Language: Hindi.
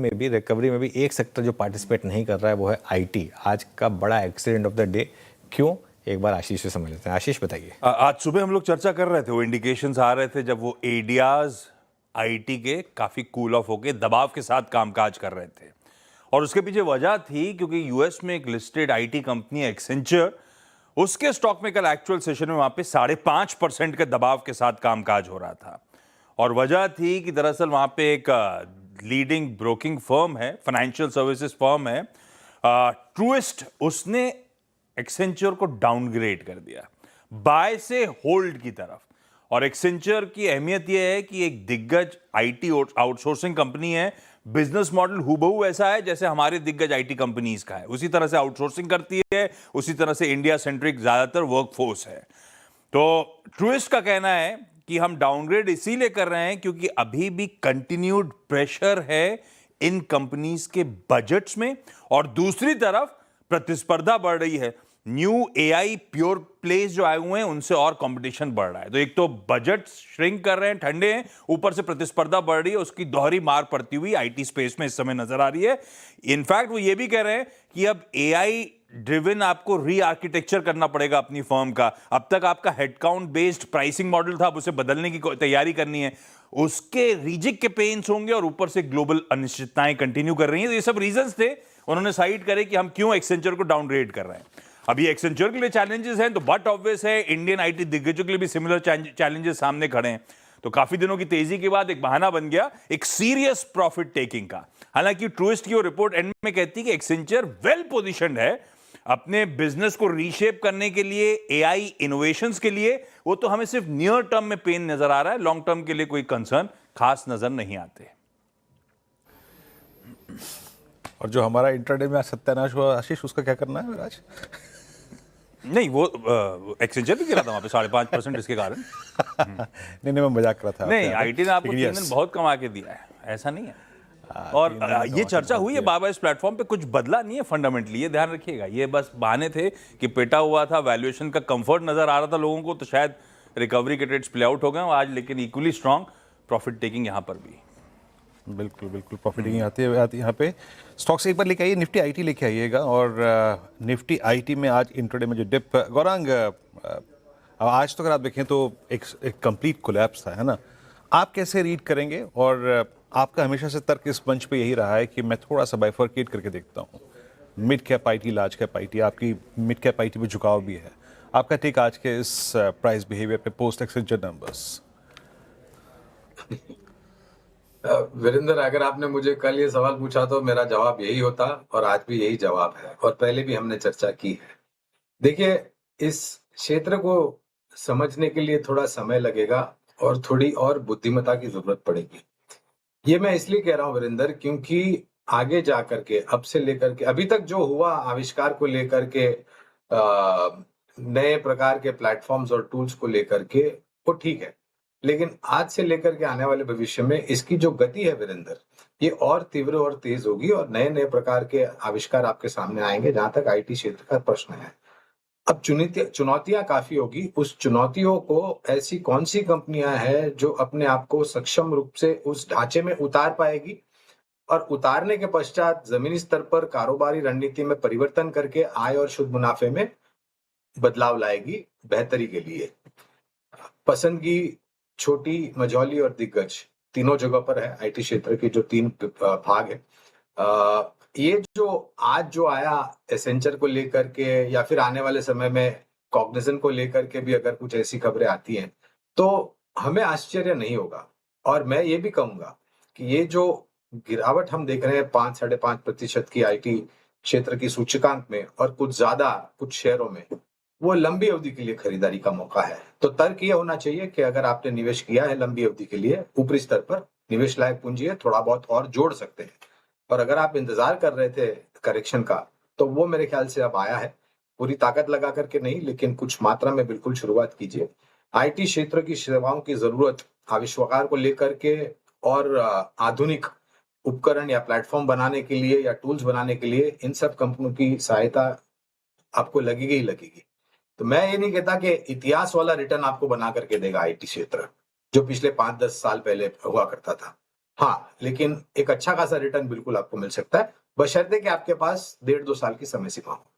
में भी, रिकवरी में भी एक सेक्टर जो पार्टिसिपेट नहीं कर रहा है वो है आईटी। आज का बड़ा एक्सीडेंट ऑफ द डे क्यों, एक बार आशीष से समझ लेते हैं। आशीष बताइए। आज सुबह हम लोग चर्चा कर रहे थे, वो इंडिकेशंस आ रहे थे जब वो एडियाज आईटी के काफी कूल ऑफ होके दबाव के साथ कामकाज कर रहे थे, और उसके पीछे वजह थी क्योंकि यूएस में एक लिस्टेड आईटी कंपनी एक्सेंचर, उसके स्टॉक में कल एक्चुअल सेशन में वहां पे 5.5% के दबाव के साथ कामकाज हो रहा था। और वजह थी कि दरअसल वहां पे एक लीडिंग ब्रोकिंग फर्म है, फाइनेंशियल सर्विसेज फर्म है, ट्रूइस्ट, उसने एक्सेंचर को डाउनग्रेड कर दिया बाय से होल्ड की तरफ। और एक्सेंचर की अहमियत यह है कि एक दिग्गज आईटी आउटसोर्सिंग कंपनी है, बिजनेस मॉडल हूबहू ऐसा है जैसे हमारे दिग्गज आईटी कंपनीज का है, उसी तरह से आउटसोर्सिंग करती है, उसी तरह से इंडिया सेंट्रिक ज्यादातर वर्कफोर्स है। तो ट्रूइस्ट का कहना है कि हम डाउनग्रेड इसीलिए कर रहे हैं क्योंकि अभी भी कंटिन्यूड प्रेशर है इन कंपनीज के बजट्स में, और दूसरी तरफ प्रतिस्पर्धा बढ़ रही है। न्यू एआई प्योर प्लेस जो आए हुए हैं उनसे और कंपटीशन बढ़ रहा है। तो एक तो बजट श्रिंक कर रहे हैं, ठंडे हैं, ऊपर से प्रतिस्पर्धा बढ़ रही है, उसकी दोहरी मार पड़ती हुई आईटी स्पेस में इस समय नजर आ रही है। इनफैक्ट वो ये भी कह रहे हैं कि अब एआई ड्रिवन आपको री आर्किटेक्चर करना पड़ेगा अपनी फर्म का। अब तक आपका हेडकाउंट बेस्ड प्राइसिंग मॉडल था, अब उसे बदलने की तैयारी करनी है, उसके रीजिक के पेन्स होंगे, और ऊपर से ग्लोबल अनिश्चितताएं कंटिन्यू कर रही हैं। तो ये सब रीजंस थे, उन्होंने साइड करे कि हम क्यों एक्सेंचर को डाउनग्रेड कर रहे हैं। अभी एक्सेंचर के लिए चैलेंजेस हैं, तो बट ऑब्वियस है इंडियन आईटी दिग्गजों के लिए भी सिमिलर चैलेंजेस सामने खड़े हैं। तो काफी दिनों की तेजी के बाद एक बहाना बन गया एक सीरियस प्रॉफिट टेकिंग का। हालांकि ट्रूइस्ट की वो रिपोर्ट एंड में कहती है कि एक्सेंचर वेल पोजिशन्ड है अपने बिजनेस को रीशेप करने के लिए, एआई इनोवेशंस के लिए। वो तो हमें सिर्फ नियर टर्म में पेन नजर आ रहा है, लॉन्ग टर्म के लिए कोई कंसर्न खास नजर नहीं आते। और जो हमारा इंट्राडे में आज सत्यानाश हुआ आशीष, उसका क्या करना है आज? नहीं, वो एक्सेंचर भी गिरा था वहां पे 5.5% इसके कारण। नहीं, मैं मजाक कर रहा था। नहीं, आईटी ने आपको 3 दिन बहुत कमा के दिया है, ऐसा नहीं है। और ये चर्चा हुई है बाबा इस प्लेटफॉर्म पे, कुछ बदला नहीं है फंडामेंटली, ये ध्यान रखिएगा। ये बस बहाने थे कि पेटा हुआ था, वैल्यूएशन का कंफर्ट नजर आ रहा था लोगों को, तो शायद रिकवरी के ट्रेड्स प्ले आउट हो गए आज, लेकिन इक्वली स्ट्रांग प्रॉफिट टेकिंग यहां पर भी। बिल्कुल बिल्कुल प्रॉफिटिंग आती है यहाँ पे। स्टॉक्स एक बार लेके आइए, निफ्टी आईटी लेके आइएगा। और निफ्टी आईटी में आज इंट्राडे में जो डिप, गौरांग आज तो अगर आप देखें तो एक कंप्लीट कोलैप्स था, है ना? आप कैसे रीड करेंगे? और आपका हमेशा से तर्क इस मंच पे यही रहा है कि मैं थोड़ा सा बाइफरकेट करके देखता हूँ, mid cap IT, large cap IT. आपकी मिड कैप आईटी में झुकाव भी है। आपका टेक आज के इस प्राइस बिहेवियर पे पोस्ट एक्सेंचर नंबर्स? वीरेंद्र, अगर आपने मुझे कल ये सवाल पूछा तो मेरा जवाब यही होता, और आज भी यही जवाब है, और पहले भी हमने चर्चा की है। देखिए, इस क्षेत्र को समझने के लिए थोड़ा समय लगेगा और थोड़ी और बुद्धिमत्ता की जरूरत पड़ेगी। ये मैं इसलिए कह रहा हूँ वीरेंद्र, क्योंकि आगे जाकर के, अब से लेकर के अभी तक जो हुआ आविष्कार को लेकर के, नए प्रकार के प्लेटफॉर्म्स और टूल्स को लेकर के, वो ठीक है, लेकिन आज से लेकर के आने वाले भविष्य में इसकी जो गति है वीरेंद्र, ये और तीव्र और तेज होगी, और नए नए प्रकार के आविष्कार आपके सामने आएंगे। जहां तक आईटी क्षेत्र का प्रश्न है, अब चुनौतियां काफी होगी। उस चुनौतियों को ऐसी कौन सी कंपनियां हैं जो अपने आप को सक्षम रूप से उस ढांचे में उतार पाएगी, और उतारने के पश्चात जमीनी स्तर पर कारोबारी रणनीति में परिवर्तन करके आय और शुद्ध मुनाफे में बदलाव लाएगी बेहतरी के लिए। पसंदगी छोटी, मझौली और दिग्गज तीनों जगह पर है। आईटी क्षेत्र के जो 3 भाग है, ये जो आज जो आया एसेंचर को लेकर के, या फिर आने वाले समय में कॉग्निजेंट को लेकर के भी अगर कुछ ऐसी खबरें आती हैं, तो हमें आश्चर्य नहीं होगा। और मैं ये भी कहूंगा कि ये जो गिरावट हम देख रहे हैं 5-5.5% की आईटी क्षेत्र की सूचकांक में, और कुछ ज्यादा कुछ शेयरों में, वो लंबी अवधि के लिए खरीदारी का मौका है। तो तर्क ये होना चाहिए कि अगर आपने निवेश किया है लंबी अवधि के लिए, ऊपरी स्तर पर निवेश लायक पूंजी है, थोड़ा बहुत और जोड़ सकते हैं। और अगर आप इंतजार कर रहे थे करेक्शन का, तो वो मेरे ख्याल से अब आया है। पूरी ताकत लगा करके नहीं, लेकिन कुछ मात्रा में बिल्कुल शुरुआत कीजिए। आईटी क्षेत्र की सेवाओं की जरूरत आविष्कार को लेकर के, और आधुनिक उपकरण या प्लेटफॉर्म बनाने के लिए या टूल्स बनाने के लिए, इन सब कंपनियों की सहायता आपको लगेगी ही लगेगी। तो मैं ये नहीं कहता कि इतिहास वाला रिटर्न आपको बना करके देगा आईटी क्षेत्र, जो पिछले 5-10 साल पहले हुआ करता था। हाँ, लेकिन एक अच्छा खासा रिटर्न बिल्कुल आपको मिल सकता है, बशर्ते कि आपके पास 1.5-2 साल की समय सीमा हो।